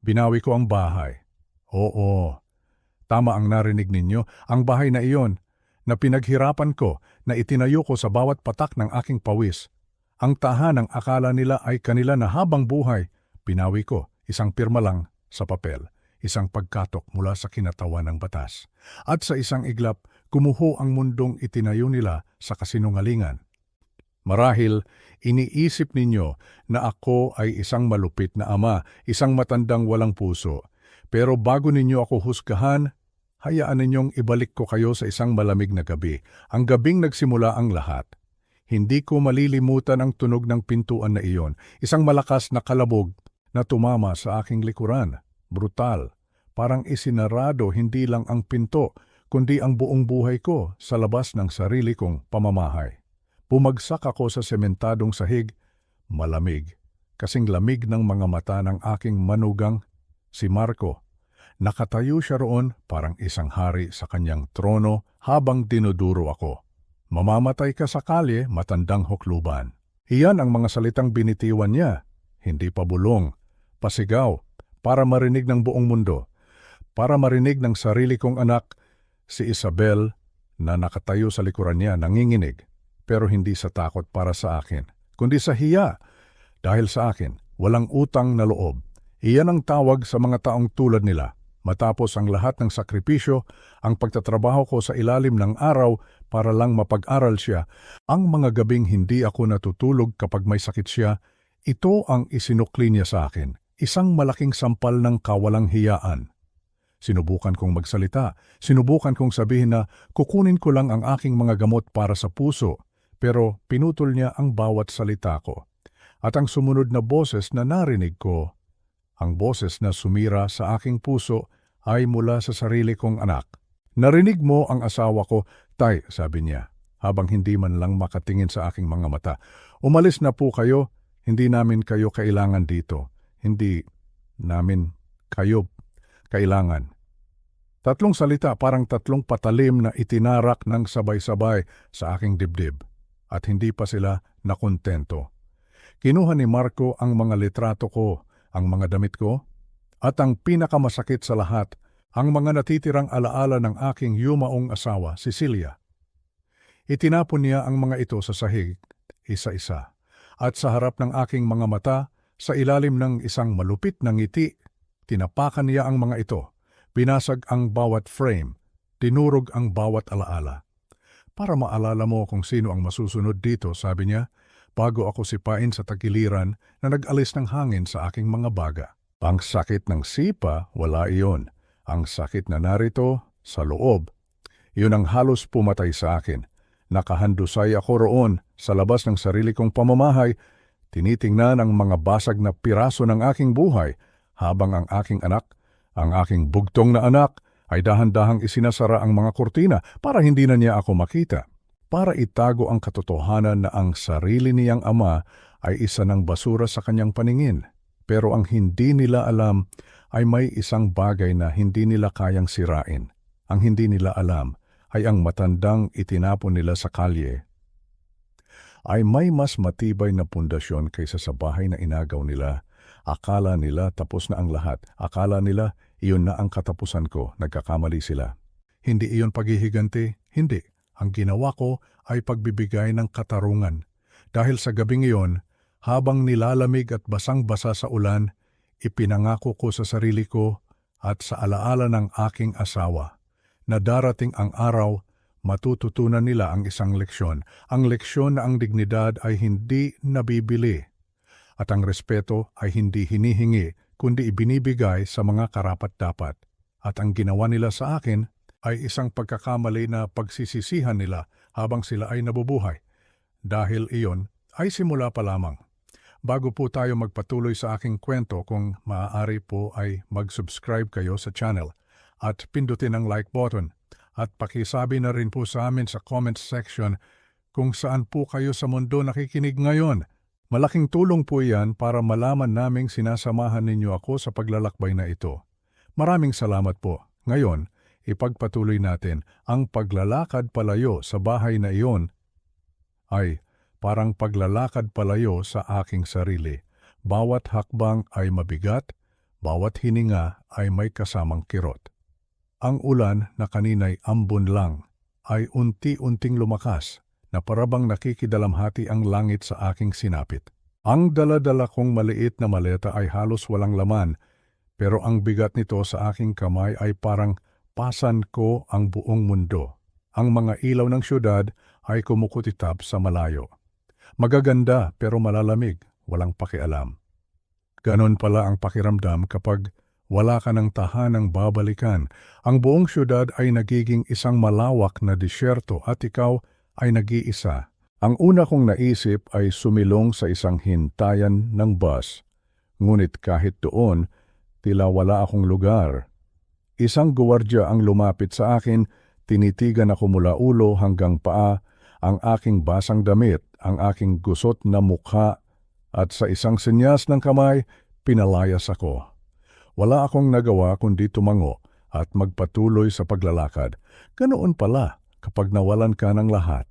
Binawi ko ang bahay. Oo, tama ang narinig ninyo, ang bahay na iyon, na pinaghirapan ko, na itinayo ko sa bawat patak ng aking pawis. Ang tahanang akala nila ay kanila na habang buhay, binawi ko, isang pirma lang sa papel, isang pagkatok mula sa kinatawan ng batas. At sa isang iglap, gumuho ang mundong itinayo nila sa kasinungalingan. Marahil, iniisip ninyo na ako ay isang malupit na ama, isang matandang walang puso. Pero bago ninyo ako husgahan, hayaan ninyong ibalik ko kayo sa isang malamig na gabi, ang gabing nagsimula ang lahat. Hindi ko malilimutan ang tunog ng pintuan na iyon, isang malakas na kalabog na tumama sa aking likuran. Brutal, parang isinarado hindi lang ang pinto, kundi ang buong buhay ko sa labas ng sarili kong pamamahay. Bumagsak ako sa sementadong sahig, malamig, kasing lamig ng mga mata ng aking manugang, si Marco. Nakatayo siya roon parang isang hari sa kanyang trono habang dinuduro ako. Mamamatay ka sa kalye, matandang hukluban. Iyan ang mga salitang binitiwan niya, hindi pa bulong, pasigaw, para marinig ng buong mundo, para marinig ng sarili kong anak, si Isabel, na nakatayo sa likuran niya nanginginig. Pero hindi sa takot para sa akin, kundi sa hiya. Dahil sa akin, walang utang na loob. Iyan ang tawag sa mga taong tulad nila. Matapos ang lahat ng sakripisyo, ang pagtatrabaho ko sa ilalim ng araw para lang mapag-aral siya, ang mga gabing hindi ako natutulog kapag may sakit siya, ito ang isinukli niya sa akin. Isang malaking sampal ng kawalang hiyaan. Sinubukan kong magsalita, sinubukan kong sabihin na kukunin ko lang ang aking mga gamot para sa puso, pero pinutol niya ang bawat salita ko. At ang sumunod na boses na narinig ko, ang boses na sumira sa aking puso ay mula sa sarili kong anak. Narinig mo ang asawa ko, Tay, sabi niya, habang hindi man lang makatingin sa aking mga mata. Umalis na po kayo, hindi namin kayo kailangan dito. Hindi namin kayo kailangan. Tatlong salita parang tatlong patalim na itinarak ng sabay-sabay sa aking dibdib. At hindi pa sila nakontento. Kinuha ni Marco ang mga litrato ko, ang mga damit ko, at ang pinakamasakit sa lahat, ang mga natitirang alaala ng aking yumaong asawa, si Celia. Itinapon niya ang mga ito sa sahig, isa-isa, at sa harap ng aking mga mata, sa ilalim ng isang malupit na ngiti, tinapakan niya ang mga ito, binasag ang bawat frame, tinurog ang bawat alaala. Para maalala mo kung sino ang masusunod dito, sabi niya, bago ako sipain sa tagiliran na nag-alis ng hangin sa aking mga baga. Ang sakit ng sipa, wala iyon. Ang sakit na narito, sa loob. Iyon ang halos pumatay sa akin. Nakahandusay ako roon sa labas ng sarili kong pamamahay, tinitingnan ang mga basag na piraso ng aking buhay, habang ang aking anak, ang aking bugtong na anak, ay dahan-dahang isinasara ang mga kurtina para hindi na niya ako makita. Para itago ang katotohanan na ang sarili niyang ama ay isa ng basura sa kanyang paningin. Pero ang hindi nila alam ay may isang bagay na hindi nila kayang sirain. Ang hindi nila alam ay ang matandang itinapon nila sa kalye ay may mas matibay na pundasyon kaysa sa bahay na inagaw nila. Akala nila tapos na ang lahat. Akala nila iyon na ang katapusan ko, nagkakamali sila. Hindi iyon paghihiganti, hindi. Ang ginawa ko ay pagbibigay ng katarungan. Dahil sa gabing iyon, habang nilalamig at basang-basa sa ulan, ipinangako ko sa sarili ko at sa alaala ng aking asawa na darating ang araw, matututunan nila ang isang leksyon. Ang leksyon na ang dignidad ay hindi nabibili at ang respeto ay hindi hinihingi, kundi ibinibigay sa mga karapat-dapat. At ang ginawa nila sa akin ay isang pagkakamali na pagsisisihan nila habang sila ay nabubuhay. Dahil iyon ay simula pa lamang. Bago po tayo magpatuloy sa aking kwento, kung maaari po ay mag-subscribe kayo sa channel at pindutin ang like button at pakisabi na rin po sa amin sa comment section kung saan po kayo sa mundo nakikinig ngayon. Malaking tulong po iyan para malaman naming sinasamahan ninyo ako sa paglalakbay na ito. Maraming salamat po. Ngayon, ipagpatuloy natin ang paglalakad palayo sa bahay na iyon ay parang paglalakad palayo sa aking sarili. Bawat hakbang ay mabigat, Bawat hininga ay may kasamang kirot. Ang ulan na kanina'y ambon lang ay unti-unting lumakas na parabang nakikidalamhati ang langit sa aking sinapit. Ang dala-dala kong maliit na maleta ay halos walang laman, pero ang bigat nito sa aking kamay ay parang pasan ko ang buong mundo. Ang mga ilaw ng syudad ay kumukutitap sa malayo. Magaganda pero malalamig, walang pakialam. Ganon pala ang pakiramdam kapag wala ka ng tahanang babalikan. Ang buong syudad ay nagiging isang malawak na disyerto at ikaw ay nag-iisa. Ang una kong naisip ay sumilong sa isang hintayan ng bus. Ngunit kahit doon, tila wala akong lugar. Isang guwardya ang lumapit sa akin, tinitigan ako mula ulo hanggang paa, ang aking basang damit, ang aking gusot na mukha, at sa isang senyas ng kamay, pinalayas ako. Wala akong nagawa kundi tumango at magpatuloy sa paglalakad. Ganoon pala kapag nawalan ka ng lahat.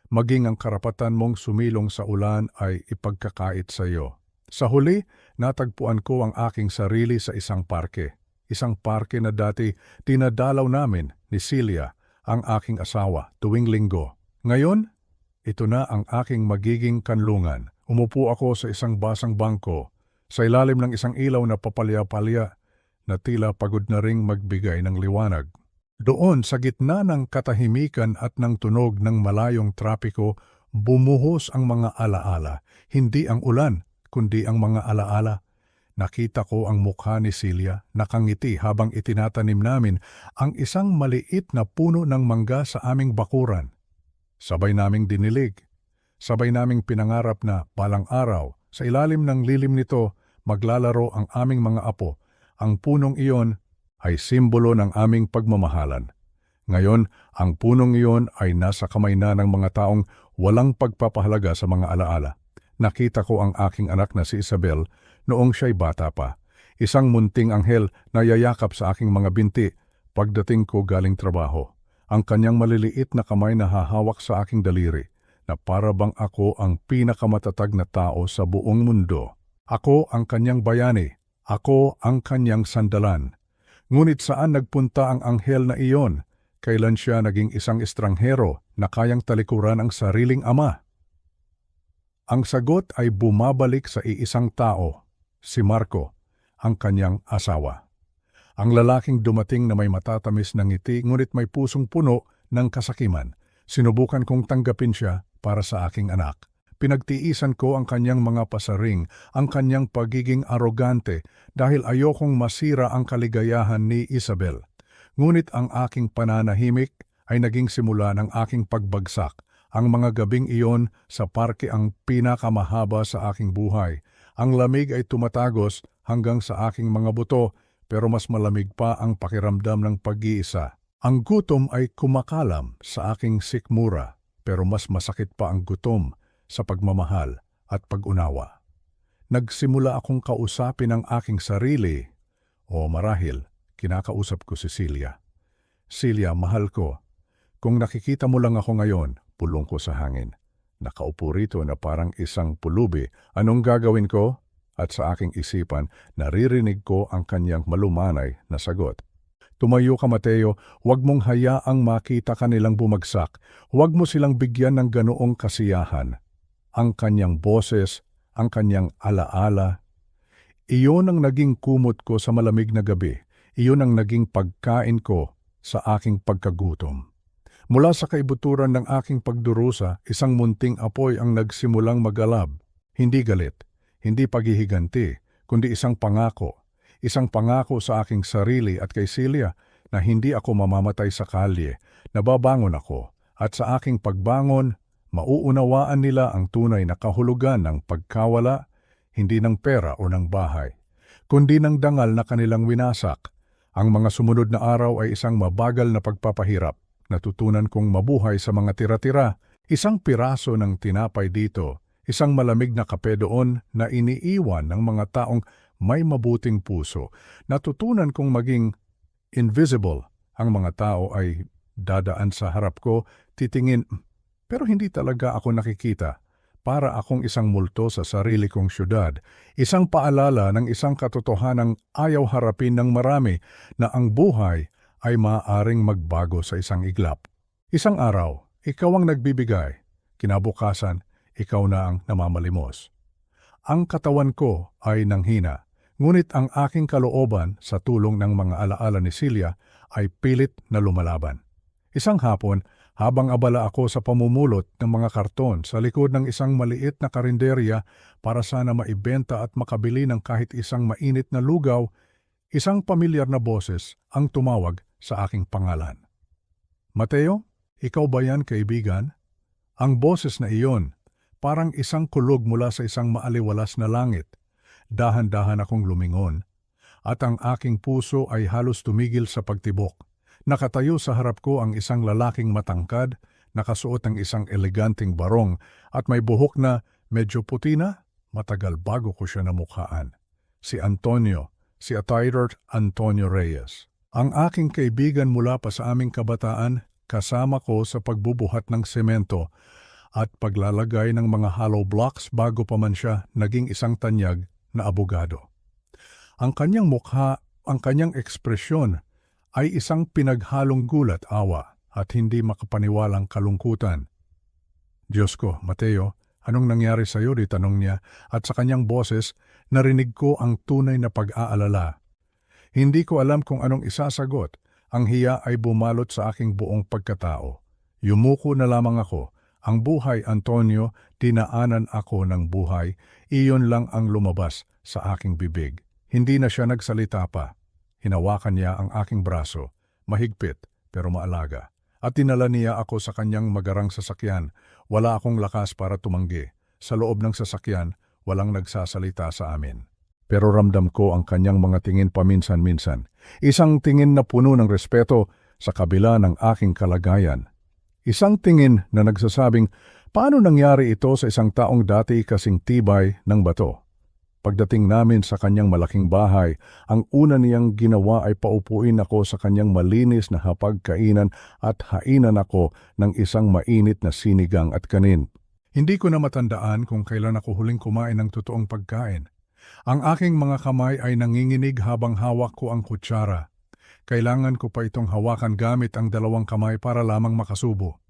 Maging ang karapatan mong sumilong sa ulan ay ipagkakait sa iyo. Sa huli, natagpuan ko ang aking sarili sa isang parke. Isang parke na dati dinadalaw namin ni Celia, ang aking asawa, tuwing linggo. Ngayon, ito na ang aking magiging kanlungan. Umupo ako sa isang basang bangko, sa ilalim ng isang ilaw na papalya-palya na tila pagod na ring magbigay ng liwanag. Doon sa gitna ng katahimikan at ng tunog ng malayong trapiko, bumuhos ang mga alaala, hindi ang ulan, kundi ang mga alaala. Nakita ko ang mukha ni Celia, nakangiti habang itinatanim namin ang isang maliit na puno ng mangga sa aming bakuran. Sabay naming dinilig, sabay naming pinangarap na balang araw, sa ilalim ng lilim nito, maglalaro ang aming mga apo. Ang punong iyon ay simbolo ng aming pagmamahalan. Ngayon, ang punong iyon ay nasa kamay na ng mga taong walang pagpapahalaga sa mga alaala. Nakita ko ang aking anak na si Isabel noong siya'y bata pa. Isang munting anghel na yayakap sa aking mga binti pagdating ko galing trabaho. Ang kanyang maliliit na kamay na hahawak sa aking daliri na para bang ako ang pinakamatatag na tao sa buong mundo. Ako ang kanyang bayani. Ako ang kanyang sandalan. Ngunit saan nagpunta ang anghel na iyon? Kailan siya naging isang estranghero na kayang talikuran ang sariling ama? Ang sagot ay bumabalik sa iisang tao, si Marco, ang kanyang asawa. Ang lalaking dumating na may matatamis na ngiti ngunit may pusong puno ng kasakiman. Sinubukan kong tanggapin siya para sa aking anak. Pinagtiisan ko ang kanyang mga pasaring, ang kanyang pagiging arogante dahil ayokong masira ang kaligayahan ni Isabel. Ngunit ang aking pananahimik ay naging simula ng aking pagbagsak. Ang mga gabing iyon sa parke ang pinakamahaba sa aking buhay. Ang lamig ay tumatagos hanggang sa aking mga buto, pero mas malamig pa ang pakiramdam ng pag-iisa. Ang gutom ay kumakalam sa aking sikmura, pero mas masakit pa ang gutom sa pagmamahal at pag-unawa. Nagsimula akong kausapin ang aking sarili, o marahil, kinakausap ko si Celia. Celia, mahal ko, kung nakikita mo lang ako ngayon, pulong ko sa hangin. Nakaupo rito na parang isang pulubi. Anong gagawin ko? At sa aking isipan, naririnig ko ang kanyang malumanay na sagot. Tumayo ka, Mateo, huwag mong hayaang makita kanilang bumagsak. Huwag mo silang bigyan ng ganoong kasiyahan. Ang kanyang boses, ang kanyang alaala. Iyon ang naging kumot ko sa malamig na gabi. Iyon ang naging pagkain ko sa aking pagkagutom. Mula sa kaibuturan ng aking pagdurusa, isang munting apoy ang nagsimulang magalab. Hindi galit, hindi paghihiganti, kundi isang pangako. Isang pangako sa aking sarili at kay Celia na hindi ako mamamatay sa kalye, nababangon ako. At sa aking pagbangon, mauunawaan nila ang tunay na kahulugan ng pagkawala, hindi ng pera o ng bahay, kundi ng dangal na kanilang winasak. Ang mga sumunod na araw ay isang mabagal na pagpapahirap. Natutunan kong mabuhay sa mga tira-tira, isang piraso ng tinapay dito, isang malamig na kape doon na iniiwan ng mga taong may mabuting puso. Natutunan kong maging invisible. Ang mga tao ay dadaan sa harap ko, titingin, pero hindi talaga ako nakikita. Para akong isang multo sa sarili kong syudad, isang paalala ng isang katotohanang ayaw harapin ng marami na ang buhay ay maaaring magbago sa isang iglap. Isang araw, ikaw ang nagbibigay. Kinabukasan, ikaw na ang namamalimos. Ang katawan ko ay nanghina, ngunit ang aking kalooban sa tulong ng mga alaala ni Celia ay pilit na lumalaban. Isang hapon, habang abala ako sa pamumulot ng mga karton sa likod ng isang maliit na karinderya para sana maibenta at makabili ng kahit isang mainit na lugaw, isang pamilyar na boses ang tumawag sa aking pangalan. Mateo, ikaw ba yan, kaibigan? Ang boses na iyon, parang isang kulog mula sa isang maaliwalas na langit. Dahan-dahan akong lumingon, at ang aking puso ay halos tumigil sa pagtibok. Nakatayo sa harap ko ang isang lalaking matangkad, nakasuot ng isang eleganteng barong at may buhok na medyo puti na, matagal bago ko siya namukhaan. Si Antonio, si Atyrant Antonio Reyes. Ang aking kaibigan mula pa sa aming kabataan, kasama ko sa pagbubuhat ng semento at paglalagay ng mga hollow blocks bago pa man siya naging isang tanyag na abogado. Ang kanyang mukha, ang kanyang ekspresyon, ay isang pinaghalong gulat, awa, at hindi makapaniwalang kalungkutan. Diyos ko, Mateo, anong nangyari sa iyo? Tanong niya, at sa kanyang boses, narinig ko ang tunay na pag-aalala. Hindi ko alam kung anong isasagot. Ang hiya ay bumalot sa aking buong pagkatao. Yumuko na lamang ako. Ang buhay, Antonio, dinaanan ako ng buhay. Iyon lang ang lumabas sa aking bibig. Hindi na siya nagsalita pa. Hinawakan niya ang aking braso, mahigpit pero maalaga, at dinala niya ako sa kanyang magarang sasakyan. Wala akong lakas para tumanggi. Sa loob ng sasakyan, walang nagsasalita sa amin. Pero ramdam ko ang kanyang mga tingin paminsan-minsan. Isang tingin na puno ng respeto sa kabila ng aking kalagayan. Isang tingin na nagsasabing, paano nangyari ito sa isang taong dati kasing tibay ng bato? Pagdating namin sa kanyang malaking bahay, ang una niyang ginawa ay paupuin ako sa kanyang malinis na hapagkainan at hainan ako ng isang mainit na sinigang at kanin. Hindi ko na matandaan kung kailan ako huling kumain ng totoong pagkain. Ang aking mga kamay ay nanginginig habang hawak ko ang kutsara. Kailangan ko pa itong hawakan gamit ang dalawang kamay para lamang makasubo.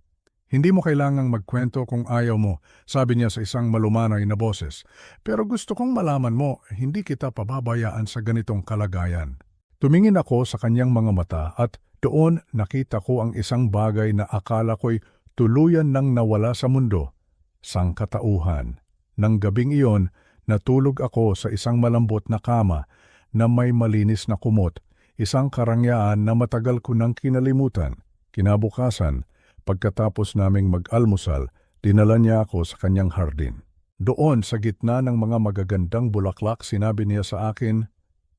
Hindi mo kailangang magkwento kung ayaw mo, sabi niya sa isang malumanay na boses. Pero gusto kong malaman mo, hindi kita pababayaan sa ganitong kalagayan. Tumingin ako sa kanyang mga mata at doon nakita ko ang isang bagay na akala ko'y tuluyan nang nawala sa mundo. Sangkatauhan. Nang gabing iyon, natulog ako sa isang malambot na kama na may malinis na kumot, isang karangyaan na matagal ko nang kinalimutan. Kinabukasan, pagkatapos naming mag-almusal, dinala niya ako sa kanyang hardin. Doon sa gitna ng mga magagandang bulaklak, sinabi niya sa akin,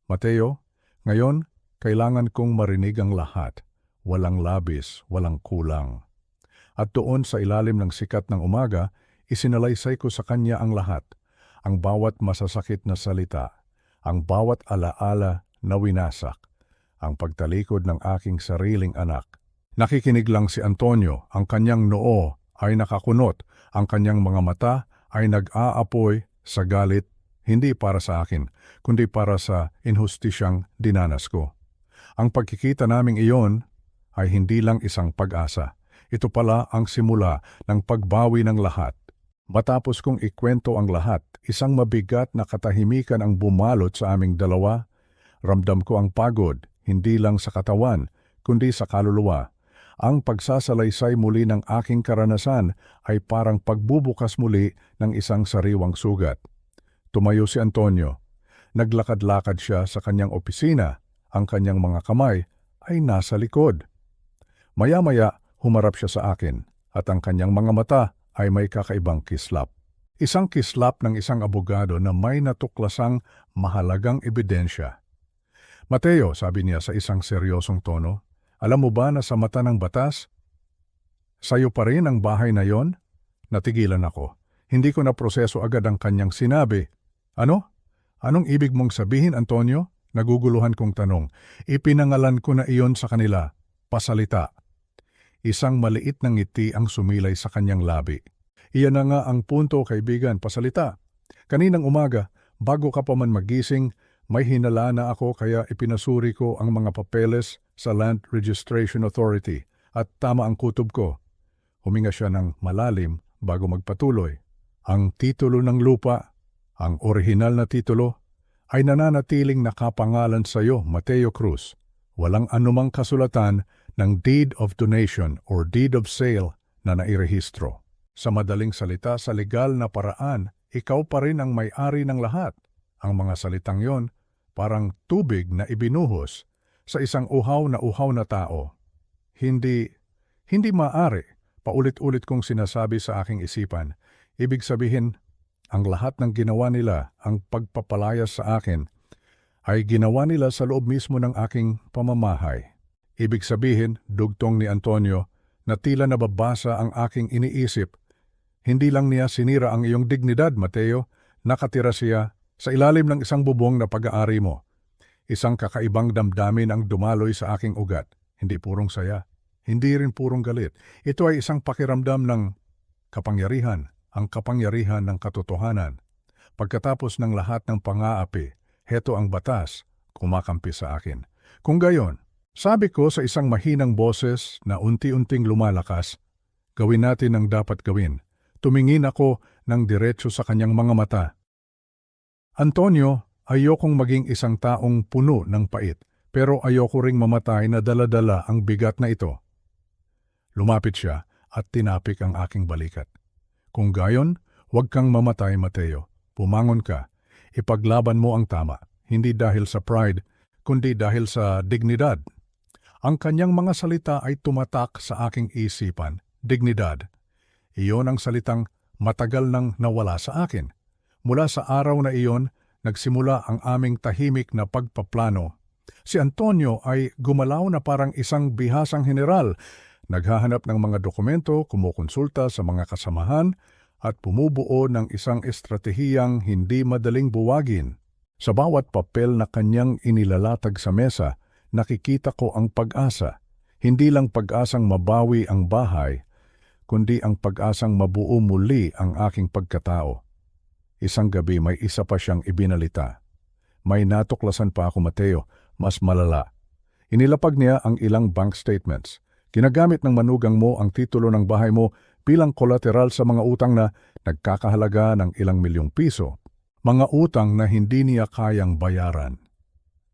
Mateo, ngayon, kailangan kong marinig ang lahat. Walang labis, walang kulang. At doon sa ilalim ng sikat ng umaga, isinalaysay ko sa kanya ang lahat. Ang bawat masasakit na salita, ang bawat alaala na winasak, ang pagtalikod ng aking sariling anak. Nakikinig lang si Antonio, ang kanyang noo ay nakakunot, ang kanyang mga mata ay nag-aapoy sa galit, hindi para sa akin, kundi para sa inhustisyang dinanas ko. Ang pagkikita naming iyon ay hindi lang isang pag-asa. Ito pala ang simula ng pagbawi ng lahat. Matapos kong ikwento ang lahat, isang mabigat na katahimikan ang bumalot sa aming dalawa. Ramdam ko ang pagod, hindi lang sa katawan, kundi sa kaluluwa. Ang pagsasalaysay muli ng aking karanasan ay parang pagbubukas muli ng isang sariwang sugat. Tumayo si Antonio. Naglakad-lakad siya sa kanyang opisina. Ang kanyang mga kamay ay nasa likod. Maya-maya, humarap siya sa akin at ang kanyang mga mata ay may kakaibang kislap. Isang kislap ng isang abogado na may natuklasang mahalagang ebidensya. Mateo, sabi niya sa isang seryosong tono, alam mo ba na sa mata ng batas, sayo pa rin ang bahay na yon? Natigilan ako. Hindi ko na proseso agad ang kanyang sinabi. Ano? Anong ibig mong sabihin, Antonio? Naguguluhan kong tanong. Ipinangalan ko na iyon sa kanila. Pasalita. Isang maliit na ngiti ang sumilay sa kanyang labi. Iyan na nga ang punto, kaibigan, pasalita. Kaninang umaga, bago ka pa man magising, may hinala na ako kaya ipinasuri ko ang mga papeles sa Land Registration Authority at tama ang kutob ko. Huminga siya ng malalim bago magpatuloy. Ang titulo ng lupa, ang orihinal na titulo, ay nananatiling nakapangalan sa iyo, Mateo Cruz. Walang anumang kasulatan ng Deed of Donation or Deed of Sale na nairehistro. Sa madaling salita, sa legal na paraan, ikaw pa rin ang may-ari ng lahat. Ang mga salitang yon, parang tubig na ibinuhos sa isang uhaw na tao. Hindi maaari, paulit-ulit kong sinasabi sa aking isipan. Ibig sabihin, ang lahat ng ginawa nila, ang pagpapalayas sa akin, ay ginawa nila sa loob mismo ng aking pamamahay. Ibig sabihin, dugtong ni Antonio, na tila nababasa ang aking iniisip. Hindi lang niya sinira ang iyong dignidad, Mateo, nakatira siya sa ilalim ng isang bubong na pag-aari mo. Isang kakaibang damdamin ang dumaloy sa aking ugat. Hindi purong saya, hindi rin purong galit. Ito ay isang pakiramdam ng kapangyarihan, ang kapangyarihan ng katotohanan. Pagkatapos ng lahat ng pang-aapi, heto ang batas, kumakampi sa akin. Kung gayon, sabi ko sa isang mahinang boses na unti-unting lumalakas, gawin natin ang dapat gawin. Tumingin ako ng diretso sa kanyang mga mata. Antonio, ayokong maging isang taong puno ng pait, pero ayoko ring mamatay na dala-dala ang bigat na ito. Lumapit siya at tinapik ang aking balikat. Kung gayon, huwag kang mamatay, Mateo. Pumangon ka. Ipaglaban mo ang tama, hindi dahil sa pride, kundi dahil sa dignidad. Ang kanyang mga salita ay tumatak sa aking isipan, dignidad. Iyon ang salitang matagal nang nawala sa akin. Mula sa araw na iyon, nagsimula ang aming tahimik na pagpaplano. Si Antonio ay gumalaw na parang isang bihasang general, naghahanap ng mga dokumento, kumukonsulta sa mga kasamahan, at bumubuo ng isang estratehiyang hindi madaling buwagin. Sa bawat papel na kanyang inilalatag sa mesa, nakikita ko ang pag-asa. Hindi lang pag-asang mabawi ang bahay, kundi ang pag-asang mabuo muli ang aking pagkatao. Isang gabi may isa pa siyang ibinalita. May natuklasan pa ako, Mateo, mas malala. Inilapag niya ang ilang bank statements. Ginagamit ng manugang mo ang titulo ng bahay mo bilang kolateral sa mga utang na nagkakahalaga ng ilang milyong piso. Mga utang na hindi niya kayang bayaran.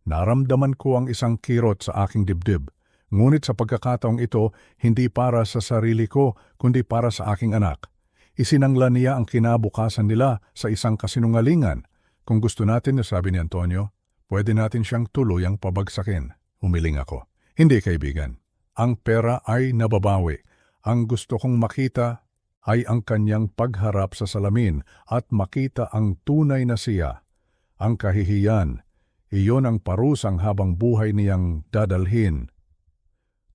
Naramdaman ko ang isang kirot sa aking dibdib. Ngunit sa pagkakataong ito, hindi para sa sarili ko, kundi para sa aking anak. Isinangla niya ang kinabukasan nila sa isang kasinungalingan. Kung gusto natin, sabi ni Antonio, pwede natin siyang tuluyang pabagsakin. Humiling ako. Hindi, kaibigan. Ang pera ay nababawi. Ang gusto kong makita ay ang kanyang pagharap sa salamin at makita ang tunay na siya. Ang kahihiyan, iyon ang parusang habang buhay niyang dadalhin.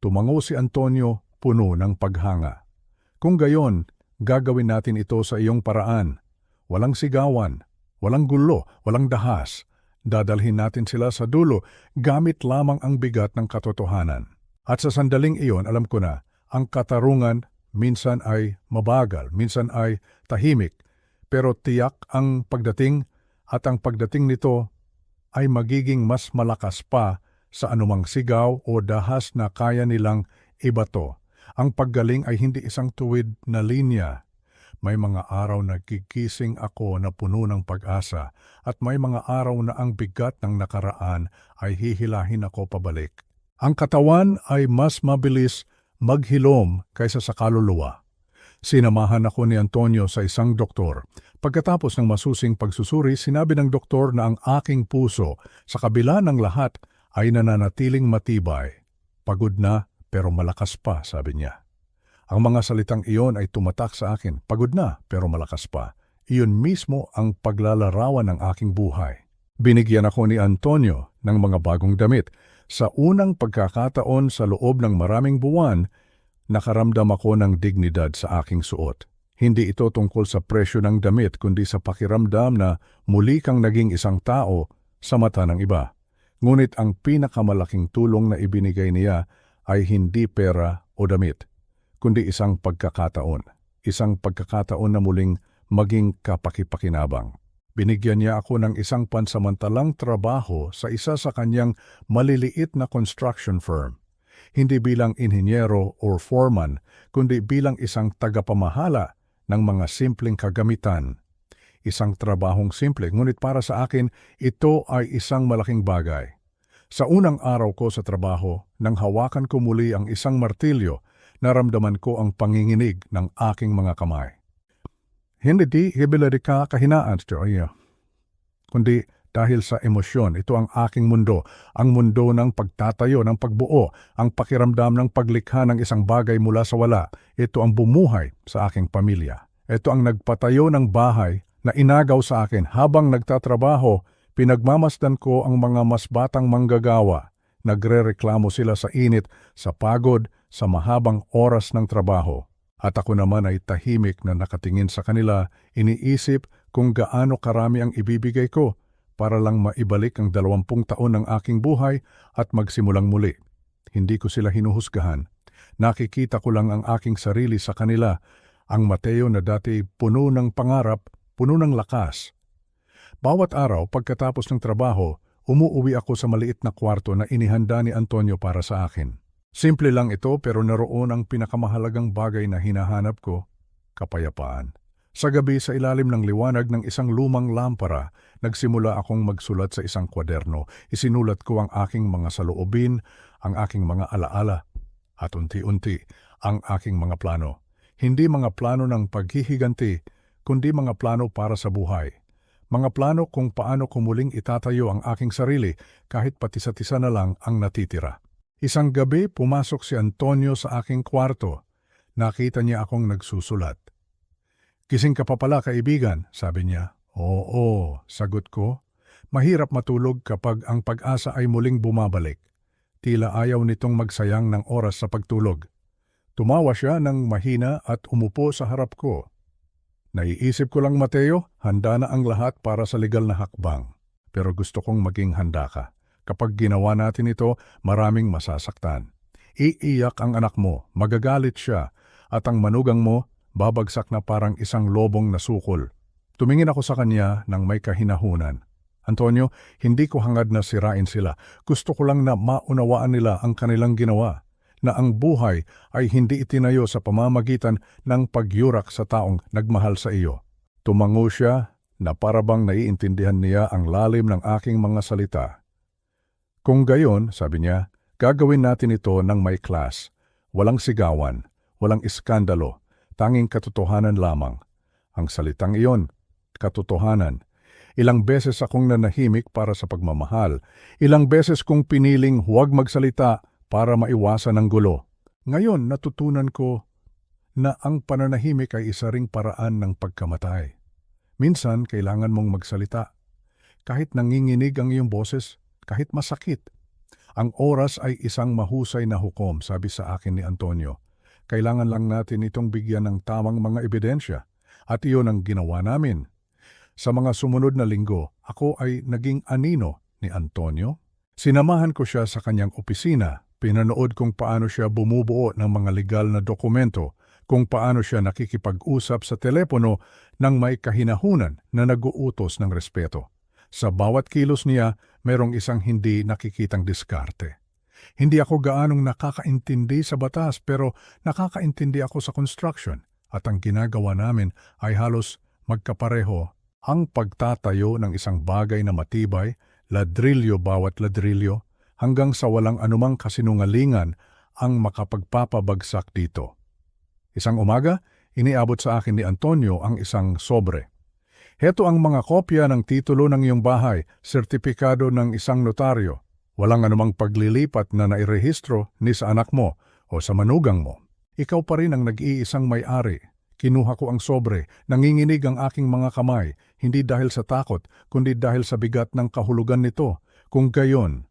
Tumango si Antonio, puno ng paghanga. Kung gayon, gagawin natin ito sa iyong paraan. Walang sigawan, walang gulo, walang dahas. Dadalhin natin sila sa dulo gamit lamang ang bigat ng katotohanan. At sa sandaling iyon, alam ko na, ang katarungan minsan ay mabagal, minsan ay tahimik, pero tiyak ang pagdating at ang pagdating nito ay magiging mas malakas pa sa anumang sigaw o dahas na kaya nilang ibato. Ang paggaling ay hindi isang tuwid na linya. May mga araw na gigising ako na puno ng pag-asa at may mga araw na ang bigat ng nakaraan ay hihilahin ako pabalik. Ang katawan ay mas mabilis maghilom kaysa sa kaluluwa. Sinamahan ako ni Antonio sa isang doktor. Pagkatapos ng masusing pagsusuri, sinabi ng doktor na ang aking puso sa kabila ng lahat ay nananatiling matibay. Pagod na pero malakas pa, sabi niya. Ang mga salitang iyon ay tumatak sa akin. Pagod na pero malakas pa. Iyon mismo ang paglalarawan ng aking buhay. Binigyan ako ni Antonio ng mga bagong damit. Sa unang pagkakataon sa loob ng maraming buwan, nakaramdam ako ng dignidad sa aking suot. Hindi ito tungkol sa presyo ng damit kundi sa pakiramdam na muli kang naging isang tao sa mata ng iba. Ngunit ang pinakamalaking tulong na ibinigay niya ay hindi pera o damit, kundi isang pagkakataon. isang pagkakataon na muling maging kapakipakinabang. Binigyan niya ako ng isang pansamantalang trabaho sa isa sa kanyang maliliit na construction firm. Hindi bilang inhinyero o foreman, kundi bilang isang tagapamahala ng mga simpleng kagamitan. Isang trabahong simple, ngunit para sa akin, ito ay isang malaking bagay. Sa unang araw ko sa trabaho, nang hawakan ko muli ang isang martilyo, naramdaman ko ang panginginig ng aking mga kamay. Hindi ka kahinaan, kundi dahil sa emosyon. Ito ang aking mundo, ang mundo ng pagtatayo, ng pagbuo, ang pakiramdam ng paglikha ng isang bagay mula sa wala. Ito ang bumuhay sa aking pamilya. Ito ang nagpatayo ng bahay na inagaw sa akin. Habang nagtatrabaho, pinagmamasdan ko ang mga mas batang manggagawa. Nagrereklamo sila sa init, sa pagod, sa mahabang oras ng trabaho. At ako naman ay tahimik na nakatingin sa kanila, iniisip kung gaano karami ang ibibigay ko para lang maibalik ang 20 taon ng aking buhay at magsimulang muli. Hindi ko sila hinuhusgahan. Nakikita ko lang ang aking sarili sa kanila, ang Mateo na dati puno ng pangarap, puno ng lakas. Bawat araw pagkatapos ng trabaho, umuuwi ako sa maliit na kwarto na inihanda ni Antonio para sa akin. Simple lang ito pero naroon ang pinakamahalagang bagay na hinahanap ko, kapayapaan. Sa gabi sa ilalim ng liwanag ng isang lumang lampara, nagsimula akong magsulat sa isang kwaderno. Isinulat ko ang aking mga saloobin, ang aking mga alaala, at unti-unti ang aking mga plano. Hindi mga plano ng paghihiganti, kundi mga plano para sa buhay. Mga plano kung paano ko muling itatayo ang aking sarili kahit patisa-tisa na lang ang natitira. Isang gabi, pumasok si Antonio sa aking kwarto. Nakita niya akong nagsusulat. "Gising ka pa pala, kaibigan," sabi niya. "Oo," sagot ko. Mahirap matulog kapag ang pag-asa ay muling bumabalik. Tila ayaw nitong magsayang ng oras sa pagtulog. Tumawa siya ng mahina at umupo sa harap ko. "Naiisip ko lang, Mateo, handa na ang lahat para sa legal na hakbang. Pero gusto kong maging handa ka. Kapag ginawa natin ito, maraming masasaktan. Iiyak ang anak mo, magagalit siya, at ang manugang mo, babagsak na parang isang lobong na sukol." Tumingin ako sa kanya nang may kahinahunan. "Antonio, hindi ko hangad na sirain sila. Gusto ko lang na maunawaan nila ang kanilang ginawa, na ang buhay ay hindi itinayo sa pamamagitan ng pagyurak sa taong nagmahal sa iyo." Tumango siya na parabang naiintindihan niya ang lalim ng aking mga salita. "Kung gayon," sabi niya, "gagawin natin ito ng may class. Walang sigawan, walang iskandalo, tanging katotohanan lamang." Ang salitang iyon, katotohanan. Ilang beses akong nanahimik para sa pagmamahal. Ilang beses kong piniling huwag magsalita para maiwasan ang gulo. Ngayon natutunan ko na ang pananahimik ay isa ring paraan ng pagkamatay. Minsan kailangan mong magsalita. Kahit nanginginig ang iyong boses, kahit masakit. Ang oras ay isang mahusay na hukom, sabi sa akin ni Antonio. Kailangan lang natin itong bigyan ng tamang mga ebidensya. At iyon ang ginawa namin. Sa mga sumunod na linggo, ako ay naging anino ni Antonio. Sinamahan ko siya sa kanyang opisina. Pinanood kung paano siya bumubuo ng mga legal na dokumento, kung paano siya nakikipag-usap sa telepono nang may kahinahunan na nag-uutos ng respeto. Sa bawat kilos niya, merong isang hindi nakikitang diskarte. Hindi ako gaanong nakakaintindi sa batas pero nakakaintindi ako sa construction at ang ginagawa namin ay halos magkapareho. Ang pagtatayo ng isang bagay na matibay, ladrilyo bawat ladrilyo, hanggang sa walang anumang kasinungalingan ang makapagpapabagsak dito. Isang umaga, iniabot sa akin ni Antonio ang isang sobre. "Heto ang mga kopya ng titulo ng iyong bahay, sertipikado ng isang notaryo. Walang anumang paglilipat na nairehistro ni sa anak mo o sa manugang mo. Ikaw pa rin ang nag-iisang may-ari." Kinuha ko ang sobre, nanginginig ang aking mga kamay, hindi dahil sa takot, kundi dahil sa bigat ng kahulugan nito. Kung gayon,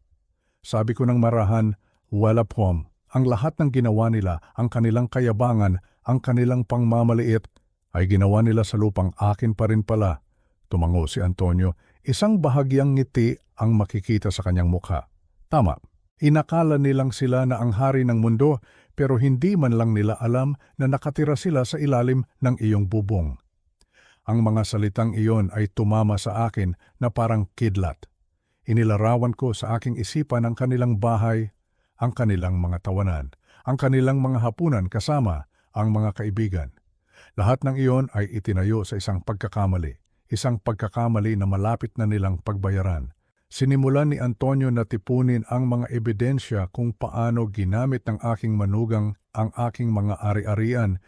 sabi ko ng marahan, "Wala pom, ang lahat ng ginawa nila, ang kanilang kayabangan, ang kanilang pangmamaliit, ay ginawa nila sa lupang akin pa rin pala." Tumango si Antonio, isang bahagyang ngiti ang makikita sa kanyang mukha. "Tama, inakala nilang sila na ang hari ng mundo, pero hindi man lang nila alam na nakatira sila sa ilalim ng iyong bubong. Ang mga salitang iyon ay tumama sa akin na parang kidlat. Inilarawan ko sa aking isipan ang kanilang bahay, ang kanilang mga tawanan, ang kanilang mga hapunan kasama ang mga kaibigan. Lahat ng iyon ay itinayo sa isang pagkakamali na malapit na nilang pagbayaran. Sinimulan ni Antonio na tipunin ang mga ebidensya kung paano ginamit ng aking manugang ang aking mga ari-arian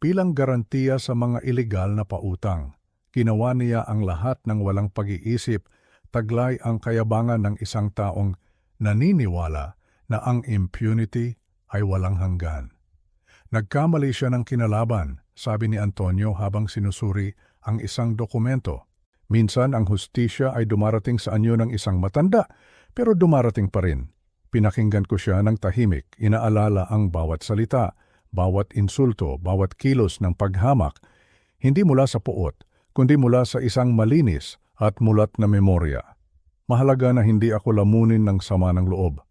bilang garantiya sa mga ilegal na pautang. Ginawa niya ang lahat ng walang pag-iisip, taglay ang kayabangan ng isang taong naniniwala na ang impunity ay walang hanggan. Nagkamali siya ng kinalaban, sabi ni Antonio habang sinusuri ang isang dokumento. Minsan ang hustisya ay dumarating sa anyo ng isang matanda, pero dumarating pa rin. Pinakinggan ko siya ng tahimik, inaalala ang bawat salita, bawat insulto, bawat kilos ng paghamak, hindi mula sa puot, kundi mula sa isang malinis at mulat na memorya. Mahalaga na hindi ako lamunin ng sama ng loob.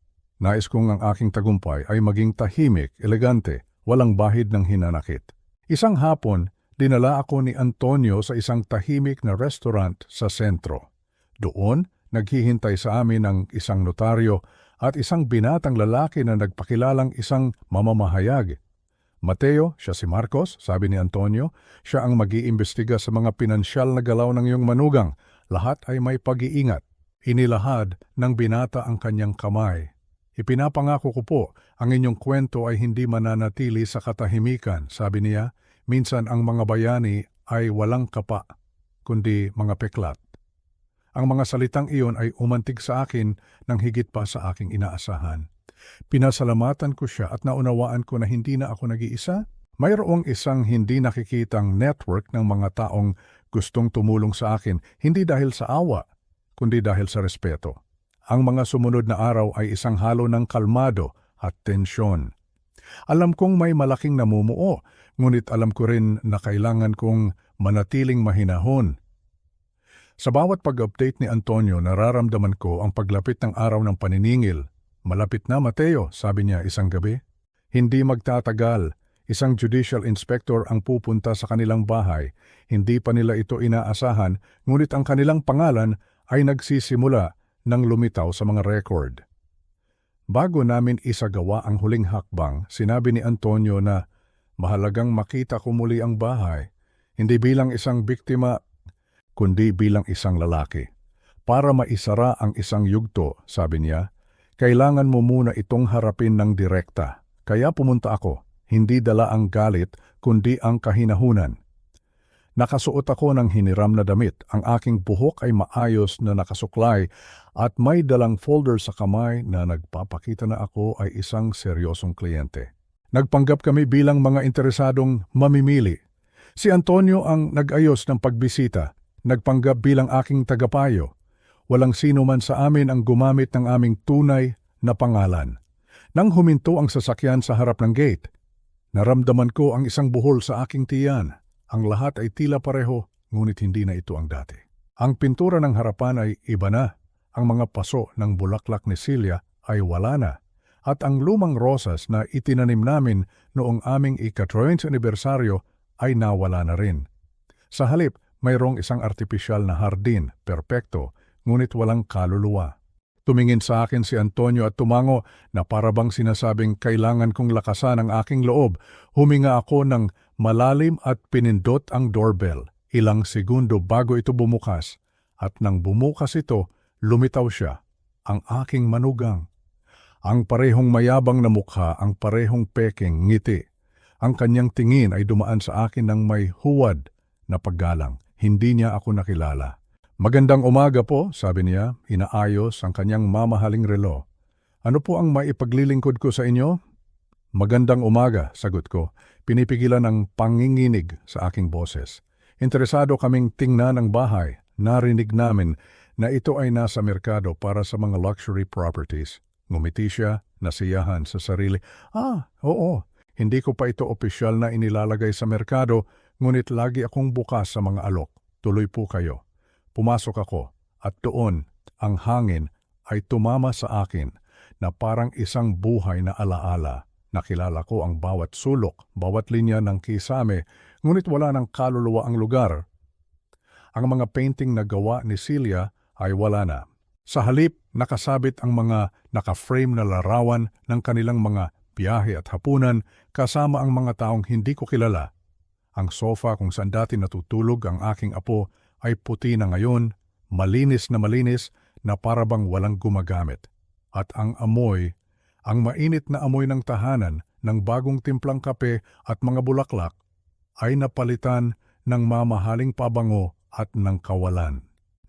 Nais kong ang aking tagumpay ay maging tahimik, elegante, walang bahid ng hinanakit. Isang hapon, dinala ako ni Antonio sa isang tahimik na restaurant sa sentro. Doon, naghihintay sa amin ang isang notaryo at isang binatang lalaki na nagpakilalang isang mamamahayag. Mateo, siya si Marcos, sabi ni Antonio, siya ang mag-iimbestiga sa mga pinansyal na galaw ng iyong manugang. Lahat ay may pag-iingat. Inilahad ng binata ang kanyang kamay. Ipinapangako ko po, ang inyong kwento ay hindi mananatili sa katahimikan, sabi niya. Minsan ang mga bayani ay walang kapa, kundi mga peklat. Ang mga salitang iyon ay umantig sa akin ng higit pa sa aking inaasahan. Pinasalamatan ko siya at naunawaan ko na hindi na ako nag-iisa. Mayroong isang hindi nakikitang network ng mga taong gustong tumulong sa akin, hindi dahil sa awa, kundi dahil sa respeto. Ang mga sumunod na araw ay isang halo ng kalmado at tensyon. Alam kong may malaking namumuo, ngunit alam ko rin na kailangan kong manatiling mahinahon. Sa bawat pag-update ni Antonio, nararamdaman ko ang paglapit ng araw ng paniningil. Malapit na, Mateo, sabi niya isang gabi. Hindi magtatagal. Isang judicial inspector ang pupunta sa kanilang bahay. Hindi pa nila ito inaasahan, ngunit ang kanilang pangalan ay nagsisimula ng lumitaw sa mga record. Bago namin isagawa ang huling hakbang, sinabi ni Antonio na mahalagang makita ko muli ang bahay, hindi bilang isang biktima, kundi bilang isang lalaki. Para maisara ang isang yugto, sabi niya, kailangan mo muna itong harapin ng direkta. Kaya pumunta ako, hindi dala ang galit, kundi ang kahinahunan. Nakasuot ako ng hiniram na damit, ang aking buhok ay maayos na nakasuklay at may dalang folder sa kamay na nagpapakita na ako ay isang seryosong kliyente. Nagpanggap kami bilang mga interesadong mamimili. Si Antonio ang nag-ayos ng pagbisita, nagpanggap bilang aking tagapayo. Walang sino man sa amin ang gumamit ng aming tunay na pangalan. Nang huminto ang sasakyan sa harap ng gate, naramdaman ko ang isang buhol sa aking tiyan. Ang lahat ay tila pareho, ngunit hindi na ito ang dati. Ang pintura ng harapan ay iba na, ang mga paso ng bulaklak ni Celia ay wala na, at ang lumang rosas na itinanim namin noong aming ika-20th anibersaryo ay nawala na rin. Sa halip, mayroong isang artipisyal na hardin, perpekto, ngunit walang kaluluwa. Tumingin sa akin si Antonio at tumango na parabang sinasabing kailangan kong lakasan ang aking loob. Huminga ako ng malalim at pinindot ang doorbell. Ilang segundo bago ito bumukas. At nang bumukas ito, lumitaw siya, ang aking manugang. Ang parehong mayabang na mukha, ang parehong pekeng ngiti. Ang kanyang tingin ay dumaan sa akin ng may huwad na paggalang. Hindi niya ako nakilala. Magandang umaga po, sabi niya, inaayos ang kanyang mamahaling relo. Ano po ang maipaglilingkod ko sa inyo? Magandang umaga, sagot ko. Pinipigilan ang panginginig sa aking boses. Interesado kaming tingnan ang bahay. Narinig namin na ito ay nasa merkado para sa mga luxury properties. Ngumiti siya, nasiyahan sa sarili. Oo. Hindi ko pa ito opisyal na inilalagay sa merkado, ngunit lagi akong bukas sa mga alok. Tuloy po kayo. Pumasok ako at doon ang hangin ay tumama sa akin na parang isang buhay na alaala. Nakilala ko ang bawat sulok, bawat linya ng kisame, ngunit wala ng kaluluwa ang lugar. Ang mga painting na gawa ni Celia ay wala na. Sa halip, nakasabit ang mga naka-frame na larawan ng kanilang mga biyahe at hapunan kasama ang mga taong hindi ko kilala. Ang sofa kung saan dati natutulog ang aking apo ay puti na ngayon, malinis na parabang walang gumagamit. At ang amoy, ang mainit na amoy ng tahanan ng bagong timplang kape at mga bulaklak ay napalitan ng mamahaling pabango at ng kawalan.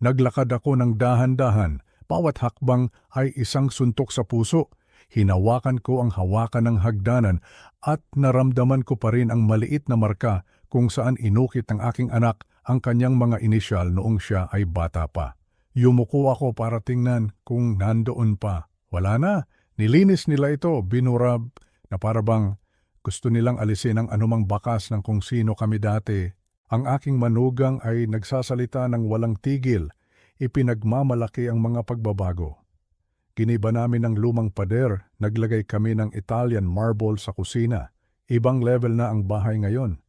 Naglakad ako ng dahan-dahan, bawat hakbang ay isang suntok sa puso. Hinawakan ko ang hawakan ng hagdanan at naramdaman ko pa rin ang maliit na marka kung saan inukit ng aking anak ang kanyang mga inisyal noong siya ay bata pa. Yumuko ako para tingnan kung nandoon pa. Wala na. Nilinis nila ito, binurab, na parabang gusto nilang alisin ang anumang bakas ng kung sino kami dati. Ang aking manugang ay nagsasalita ng walang tigil, ipinagmamalaki ang mga pagbabago. Giniba namin ng lumang pader, naglagay kami ng Italian marble sa kusina. Ibang level na ang bahay ngayon.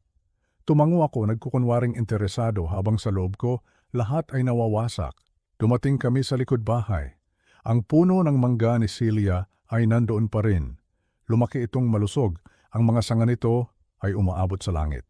Tumango ako, nagkukunwaring interesado habang sa loob ko, lahat ay nawawasak. Dumating kami sa likod bahay. Ang puno ng mangga ni Celia ay nandoon pa rin. Lumaki itong malusog, ang mga sanga nito ay umaabot sa langit.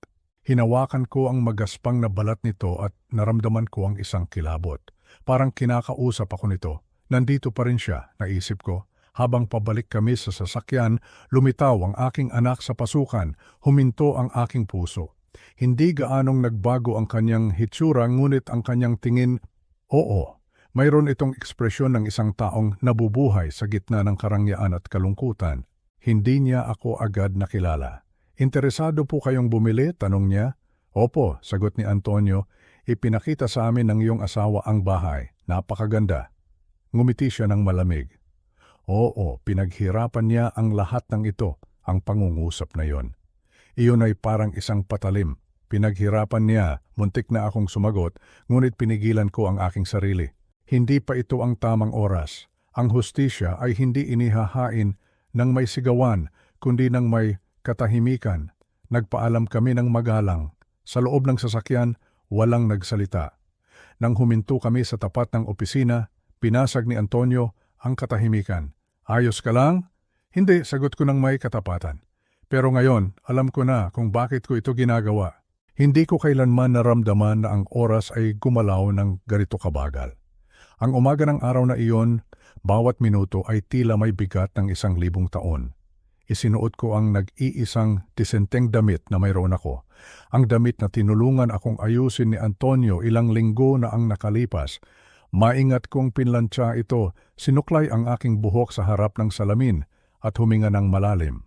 Hinawakan ko ang magaspang na balat nito at naramdaman ko ang isang kilabot. Parang kinakausap ako nito. Nandito pa rin siya, naisip ko. Habang pabalik kami sa sasakyan, lumitaw ang aking anak sa pasukan, huminto ang aking puso. Hindi gaanong nagbago ang kanyang hitsura, ngunit ang kanyang tingin, oo. Mayroon itong ekspresyon ng isang taong nabubuhay sa gitna ng karangyaan at kalungkutan. Hindi niya ako agad nakilala. Interesado po kayong bumili? Tanong niya. Opo, sagot ni Antonio. Ipinakita sa amin ng iyong asawa ang bahay. Napakaganda. Ngumiti siya ng malamig. Oo, pinaghirapan niya ang lahat ng ito, ang pangungusap na yon. Iyon ay parang isang patalim. Pinaghirapan niya, muntik na akong sumagot, ngunit pinigilan ko ang aking sarili. Hindi pa ito ang tamang oras. Ang hustisya ay hindi inihahain ng may sigawan, kundi ng may katahimikan. Nagpaalam kami ng magalang. Sa loob ng sasakyan, walang nagsalita. Nang huminto kami sa tapat ng opisina, pinasag ni Antonio ang katahimikan. Ayos ka lang? Hindi, sagot ko ng may katapatan. Pero ngayon, alam ko na kung bakit ko ito ginagawa. Hindi ko kailanman naramdaman na ang oras ay gumalaw ng ganito kabagal. Ang umaga ng araw na iyon, bawat minuto ay tila may bigat ng 1,000 taon. Isinuot ko ang nag-iisang disenteng damit na mayroon ako. Ang damit na tinulungan akong ayusin ni Antonio ilang linggo na ang nakalipas. Maingat kong pinlantsa ito, sinuklay ang aking buhok sa harap ng salamin at huminga ng malalim.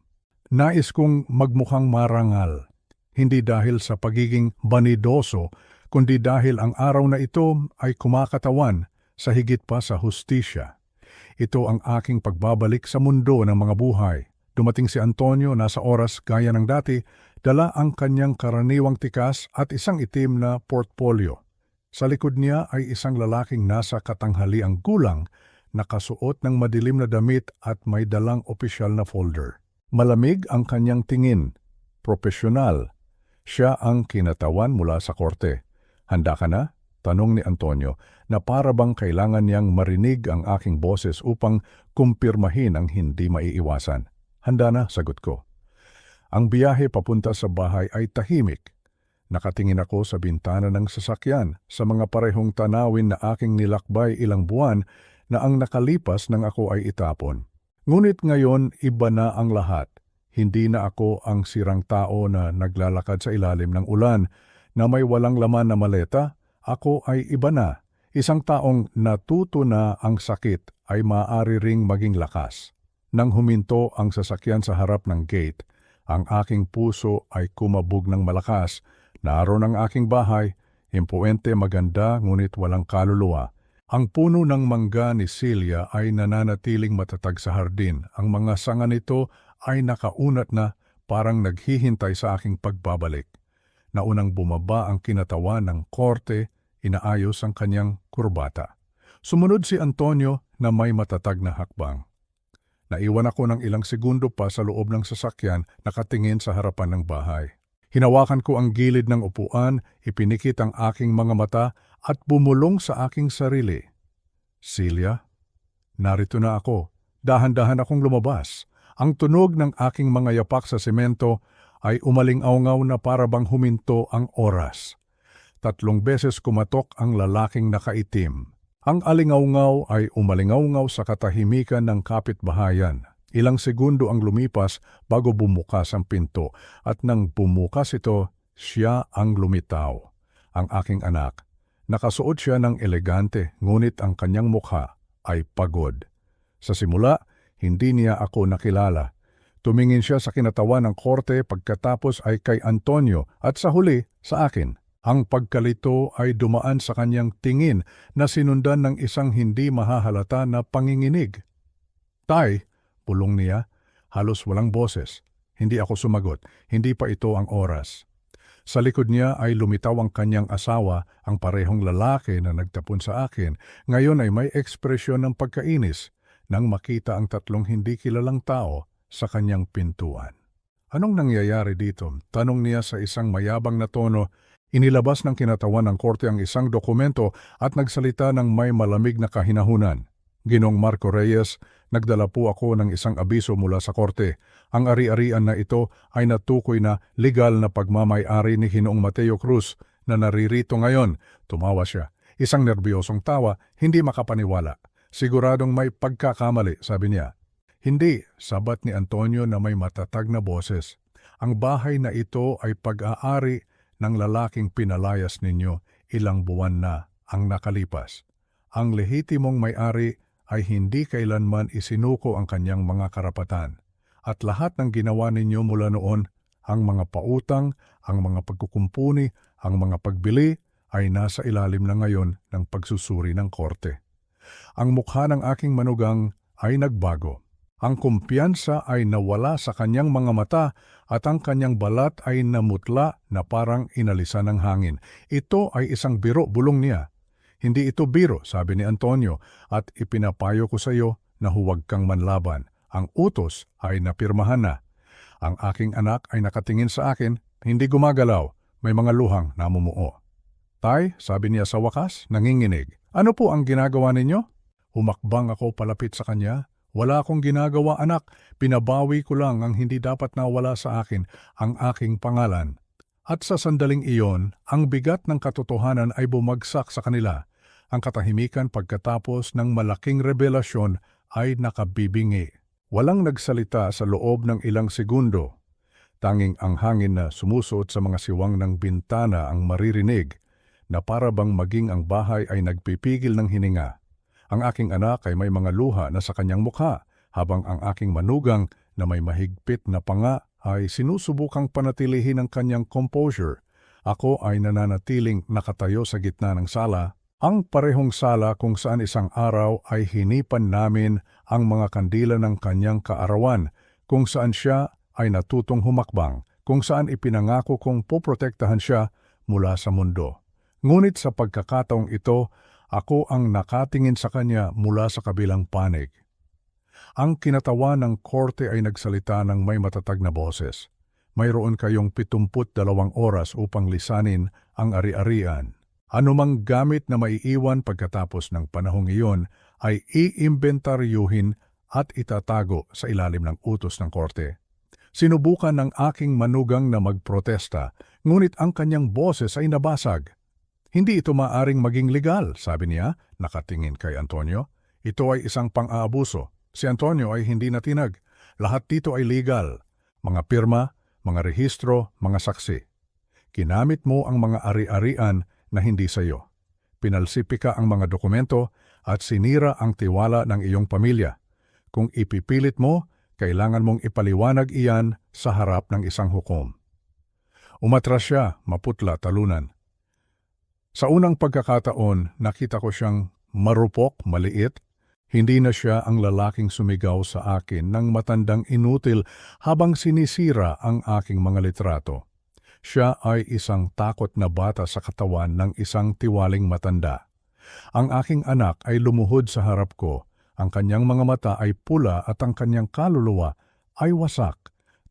Nais kong magmukhang marangal, hindi dahil sa pagiging banidoso, kundi dahil ang araw na ito ay kumakatawan sa higit pa sa hustisya. Ito ang aking pagbabalik sa mundo ng mga buhay. Dumating si Antonio, nasa oras gaya ng dati, dala ang kanyang karaniwang tikas at isang itim na portfolio. Sa likod niya ay isang lalaking nasa katanghaliang gulang, nakasuot ng madilim na damit at may dalang opisyal na folder. Malamig ang kanyang tingin, propesyonal. Siya ang kinatawan mula sa korte. Handa ka na? Tanong ni Antonio na parabang kailangan niyang marinig ang aking boses upang kumpirmahin ang hindi maiiwasan. Handa na, sagot ko. Ang biyahe papunta sa bahay ay tahimik. Nakatingin ako sa bintana ng sasakyan sa mga parehong tanawin na aking nilakbay ilang buwan na ang nakalipas nang ako ay itapon. Ngunit ngayon iba na ang lahat. Hindi na ako ang sirang tao na naglalakad sa ilalim ng ulan na may walang laman na maleta. Ako ay iba na, isang taong natuto na ang sakit ay maaari ring maging lakas. Nang huminto ang sasakyan sa harap ng gate, ang aking puso ay kumabog ng malakas. Naroon ang aking bahay, impuente maganda ngunit walang kaluluwa. Ang puno ng mangga ni Celia ay nananatiling matatag sa hardin. Ang mga sanga nito ay nakaunat na parang naghihintay sa aking pagbabalik. Naunang bumaba ang kinatawan ng korte, inaayos ang kanyang kurbata. Sumunod si Antonio na may matatag na hakbang. Naiwan ako ng ilang segundo pa sa loob ng sasakyan, nakatingin sa harapan ng bahay. Hinawakan ko ang gilid ng upuan, ipinikit ang aking mga mata at bumulong sa aking sarili. Celia, narito na ako. Dahan-dahan akong lumabas. Ang tunog ng aking mga yapak sa semento ay umaling-awngaw na para bang huminto ang oras. 3 beses kumatok ang lalaking nakaitim. Ang alingawngaw ay umalingawngaw sa katahimikan ng kapitbahayan. Ilang segundo ang lumipas bago bumukas ang pinto at nang bumukas ito, siya ang lumitaw. Ang aking anak. Nakasuot siya ng elegante ngunit ang kanyang mukha ay pagod. Sa simula, hindi niya ako nakilala. Tumingin siya sa kinatawan ng korte pagkatapos ay kay Antonio at sa huli sa akin. Ang pagkalito ay dumaan sa kanyang tingin na sinundan ng isang hindi mahahalata na panginginig. Tay, pulong niya, halos walang boses. Hindi ako sumagot, hindi pa ito ang oras. Sa likod niya ay lumitaw ang kanyang asawa, ang parehong lalaki na nagtapon sa akin. Ngayon ay may ekspresyon ng pagkainis nang makita ang 3 hindi kilalang tao sa kanyang pintuan. Anong nangyayari dito? Tanong niya sa isang mayabang na tono. Inilabas ng kinatawan ng korte ang isang dokumento at nagsalita ng may malamig na kahinahunan. Ginoong Marco Reyes, nagdala po ako ng isang abiso mula sa korte. Ang ari-arian na ito ay natukoy na legal na pagmamay-ari ni Ginoong Mateo Cruz na naririto ngayon. Tumawa siya. Isang nerbiyosong tawa, hindi makapaniwala. Siguradong may pagkakamali, sabi niya. Hindi, sabat ni Antonio na may matatag na boses. Ang bahay na ito ay pag-aari ng lalaking pinalayas ninyo, ilang buwan na ang nakalipas. Ang lehitimong may-ari ay hindi kailanman isinuko ang kanyang mga karapatan. At lahat ng ginawa ninyo mula noon, ang mga pautang, ang mga pagkukumpuni, ang mga pagbili, ay nasa ilalim na ngayon ng pagsusuri ng korte. Ang mukha ng aking manugang ay nagbago. Ang kumpiyansa ay nawala sa kanyang mga mata at ang kanyang balat ay namutla na parang inalisan ng hangin. Ito ay isang biro, bulong niya. Hindi ito biro, sabi ni Antonio, at ipinapayo ko sa iyo na huwag kang manlaban. Ang utos ay napirmahan na. Ang aking anak ay nakatingin sa akin, hindi gumagalaw, may mga luhang namumuo. Tay, sabi niya sa wakas, nanginginig. Ano po ang ginagawa ninyo? Humakbang ako palapit sa kanya. Wala akong ginagawa, anak. Pinabawi ko lang ang hindi dapat nawala sa akin, ang aking pangalan. At sa sandaling iyon, ang bigat ng katotohanan ay bumagsak sa kanila. Ang katahimikan pagkatapos ng malaking revelasyon ay nakabibingi. Walang nagsalita sa loob ng ilang segundo. Tanging ang hangin na sumusuot sa mga siwang ng bintana ang maririnig, na para bang maging ang bahay ay nagpipigil ng hininga. Ang aking anak ay may mga luha na sa kanyang mukha, habang ang aking manugang na may mahigpit na panga ay sinusubukang panatilihin ang kanyang composure. Ako ay nananatiling nakatayo sa gitna ng sala, ang parehong sala kung saan isang araw ay hinipan namin ang mga kandila ng kanyang kaarawan, kung saan siya ay natutong humakbang, kung saan ipinangako kong poprotektahan siya mula sa mundo. Ngunit sa pagkakataong ito, ako ang nakatingin sa kanya mula sa kabilang panig. Ang kinatawan ng korte ay nagsalita ng may matatag na boses. Mayroon kayong 72 oras upang lisanin ang ari-arian. Anumang gamit na maiiwan pagkatapos ng panahong iyon ay iimbentaryuhin at itatago sa ilalim ng utos ng korte. Sinubukan ng aking manugang na magprotesta, ngunit ang kanyang boses ay nabasag. Hindi ito maaring maging legal, sabi niya, nakatingin kay Antonio. Ito ay isang pang-aabuso. Si Antonio ay hindi natinag. Lahat dito ay legal. Mga pirma, mga rehistro, mga saksi. Kinamit mo ang mga ari-arian na hindi sa iyo. Pinalsipika ang mga dokumento at sinira ang tiwala ng iyong pamilya. Kung ipipilit mo, kailangan mong ipaliwanag iyan sa harap ng isang hukom. Umatras siya, maputla, talunan. Sa unang pagkakataon, nakita ko siyang marupok, maliit. Hindi na siya ang lalaking sumigaw sa akin ng matandang inutil habang sinisira ang aking mga litrato. Siya ay isang takot na bata sa katawan ng isang tiwaling matanda. Ang aking anak ay lumuhod sa harap ko Ang kanyang mga mata ay pula at ang kanyang kaluluwa ay wasak.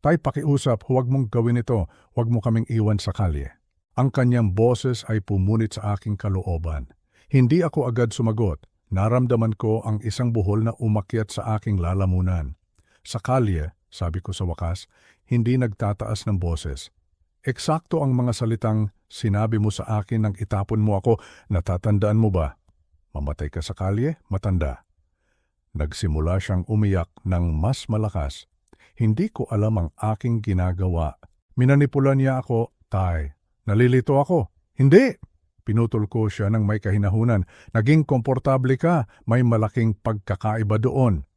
Tay, pakiusap, huwag mong gawin ito, huwag mo kaming iwan sa kalye. Ang kanyang boses ay pumunit sa aking kalooban. Hindi ako agad sumagot. Naramdaman ko ang isang buhol na umakyat sa aking lalamunan. Sa kalye, sabi ko sa wakas, hindi nagtataas ng boses. Eksakto ang mga salitang sinabi mo sa akin nang itapon mo ako, natatandaan mo ba? Mamatay ka sa kalye, matanda. Nagsimula siyang umiyak ng mas malakas. Hindi ko alam ang aking ginagawa. Minanipulan niya ako, Tay. Nalilito ako. Hindi! Pinutol ko siya ng may kahinahunan. Naging komportable ka, may malaking pagkakaiba doon.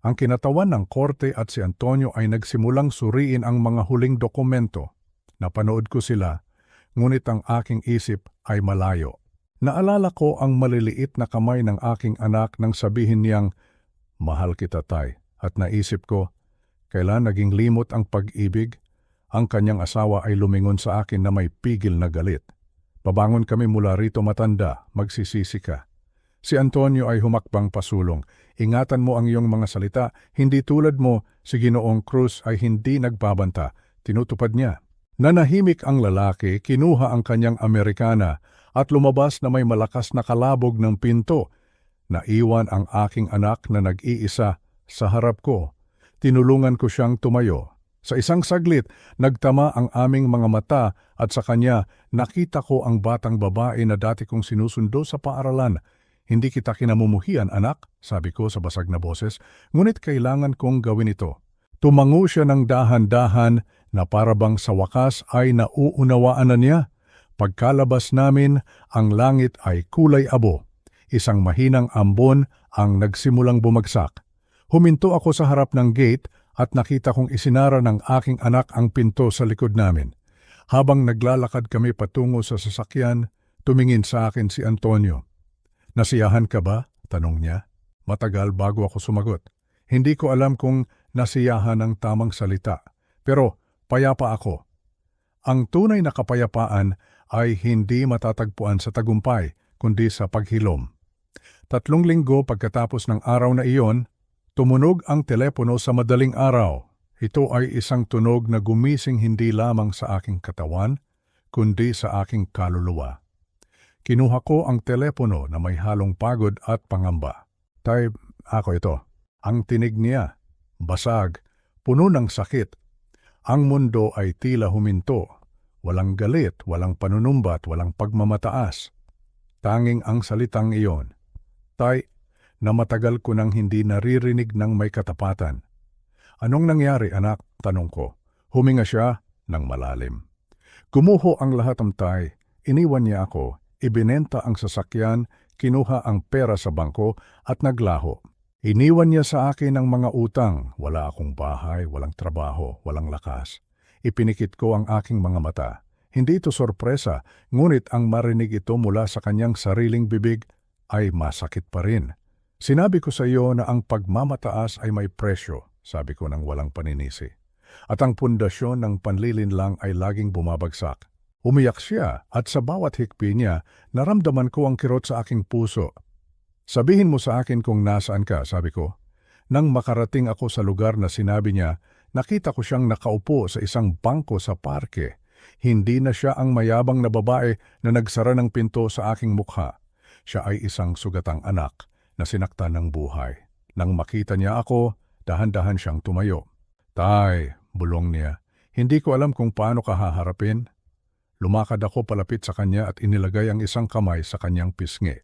Ang kinatawan ng korte at si Antonio ay nagsimulang suriin ang mga huling dokumento. Napanood ko sila, ngunit ang aking isip ay malayo. Naalala ko ang maliliit na kamay ng aking anak nang sabihin niyang, "Mahal kita, Tay." At naisip ko, kailan naging limot ang pag-ibig? Ang kanyang asawa ay lumingon sa akin na may pigil na galit. Babangon kami mula rito, matanda, magsisisi ka. Si Antonio ay humakbang pasulong. Ingatan mo ang iyong mga salita, hindi tulad mo, si Ginoong Cruz ay hindi nagbabanta. Tinutupad niya. Nanahimik ang lalaki, kinuha ang kanyang Amerikana at lumabas na may malakas na kalabog ng pinto. Naiwan ang aking anak na nag-iisa sa harap ko. Tinulungan ko siyang tumayo. Sa isang saglit, nagtama ang aming mga mata at sa kanya nakita ko ang batang babae na dati kong sinusundo sa paaralan. Hindi kita kinamumuhian, anak, sabi ko sa basag na boses, ngunit kailangan kong gawin ito. Tumango siya ng dahan-dahan na parabang sa wakas ay nauunawaan na niya. Pagkalabas namin, ang langit ay kulay abo. Isang mahinang ambon ang nagsimulang bumagsak. Huminto ako sa harap ng gate at nakita kong isinara ng aking anak ang pinto sa likod namin. Habang naglalakad kami patungo sa sasakyan, tumingin sa akin si Antonio. "Nasiyahan ka ba?" tanong niya. Matagal bago ako sumagot. Hindi ko alam kung nasiyahan ang tamang salita, pero payapa ako. Ang tunay na kapayapaan ay hindi matatagpuan sa tagumpay, kundi sa paghilom. 3 linggo pagkatapos ng araw na iyon, tumunog ang telepono sa madaling araw. Ito ay isang tunog na gumising hindi lamang sa aking katawan, kundi sa aking kaluluwa. Kinuha ko ang telepono na may halong pagod at pangamba. "Tay, ako ito." Ang tinig niya, basag, puno ng sakit. Ang mundo ay tila huminto. Walang galit, walang panunumbat, walang pagmamataas. Tanging ang salitang iyon, "Tay," na matagal ko nang hindi naririnig ng may katapatan. "Anong nangyari, anak?" tanong ko. Huminga siya ng malalim. Gumuho ang lahat ng Tay. Iniwan niya ako, ibinenta ang sasakyan, kinuha ang pera sa bangko at naglaho. Iniwan niya sa akin ang mga utang. Wala akong bahay, walang trabaho, walang lakas. Ipinikit ko ang aking mga mata. Hindi ito sorpresa, ngunit ang marinig ito mula sa kanyang sariling bibig ay masakit pa rin. "Sinabi ko sa iyo na ang pagmamataas ay may presyo," sabi ko ng walang paninisi. "At ang pundasyon ng panlilinlang ay laging bumabagsak." Umiyak siya at sa bawat hikbi niya, naramdaman ko ang kirot sa aking puso. "Sabihin mo sa akin kung nasaan ka," sabi ko. Nang makarating ako sa lugar na sinabi niya, nakita ko siyang nakaupo sa isang bangko sa parke. Hindi na siya ang mayabang na babae na nagsara ng pinto sa aking mukha. Siya ay isang sugatang anak na sinaktan ng buhay. Nang makita niya ako, dahan-dahan siyang tumayo. "Tay," bulong niya, "hindi ko alam kung paano ka haharapin." Lumakad ako palapit sa kanya at inilagay ang isang kamay sa kanyang pisngi.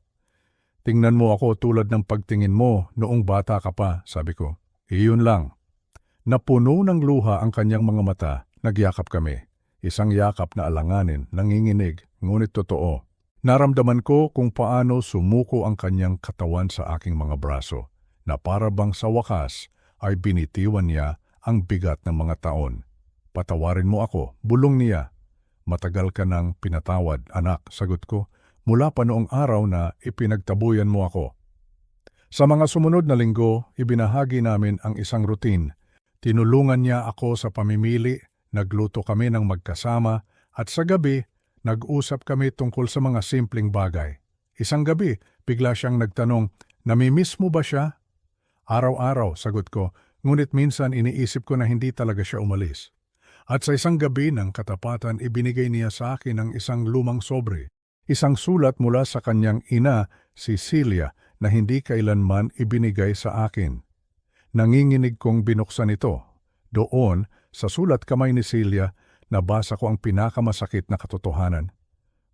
"Tingnan mo ako tulad ng pagtingin mo noong bata ka pa," sabi ko. "Iyon lang." Napuno ng luha ang kanyang mga mata, nagyakap kami. Isang yakap na alanganin, nanginginig, ngunit totoo. Naramdaman ko kung paano sumuko ang kanyang katawan sa aking mga braso, na para bang sa wakas ay binitiwan niya ang bigat ng mga taon. "Patawarin mo ako," bulong niya. "Matagal ka nang pinatawad, anak," sagot ko, "mula pa noong araw na ipinagtabuyan mo ako." Sa mga sumunod na linggo, ibinahagi namin ang isang routine. Tinulungan niya ako sa pamimili, nagluto kami ng magkasama, at sa gabi, nag-usap kami tungkol sa mga simpleng bagay. Isang gabi, bigla siyang nagtanong, Namimiss mo ba siya? Araw-araw, sagot ko, ngunit minsan iniisip ko na hindi talaga siya umalis. At sa isang gabi ng katapatan, ibinigay niya sa akin ang isang lumang sobre. Isang sulat mula sa kanyang ina, si Celia, na hindi kailanman ibinigay sa akin. Nanginginig kong binuksan ito. Doon, sa sulat kamay ni Celia, nabasa ko ang pinakamasakit na katotohanan.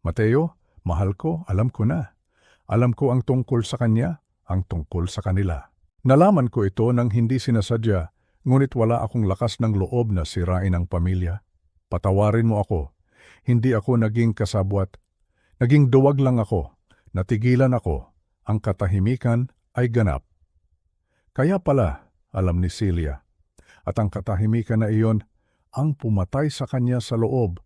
Mateo, mahal ko, alam ko na. Alam ko ang tungkol sa kanya, ang tungkol sa kanila. Nalaman ko ito nang hindi sinasadya, ngunit wala akong lakas ng loob na sirain ang pamilya. Patawarin mo ako. Hindi ako naging kasabwat. Naging duwag lang ako. Natigilan ako. Ang katahimikan ay ganap. Kaya pala, alam ni Celia. At ang katahimikan na iyon, ang pumatay sa kanya sa loob.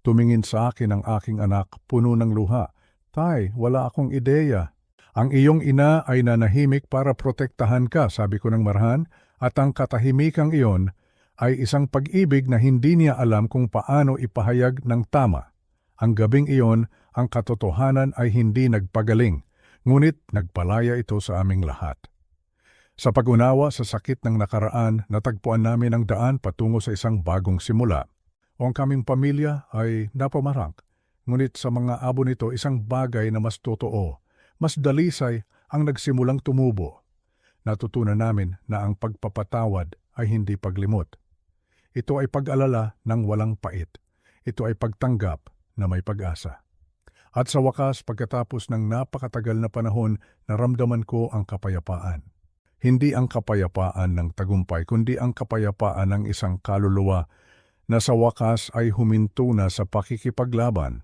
Tumingin sa akin ang aking anak, puno ng luha. Tay, wala akong ideya. Ang iyong ina ay nanahimik para protektahan ka, sabi ko ng marhan, at ang katahimikang iyon ay isang pag-ibig na hindi niya alam kung paano ipahayag ng tama. Ang gabing iyon, ang katotohanan ay hindi nagpagaling, ngunit nagpalaya ito sa aming lahat. Sa pag-unawa sa sakit ng nakaraan, natagpuan namin ang daan patungo sa isang bagong simula. O ang kaming pamilya ay napamarang, ngunit sa mga abo nito isang bagay na mas totoo, mas dalisay ang nagsimulang tumubo. Natutunan namin na ang pagpapatawad ay hindi paglimot. Ito ay pag-alala ng walang pait. Ito ay pagtanggap na may pag-asa. At sa wakas, pagkatapos ng napakatagal na panahon, naramdaman ko ang kapayapaan. Hindi ang kapayapaan ng tagumpay, kundi ang kapayapaan ng isang kaluluwa na sa wakas ay huminto na sa pakikipaglaban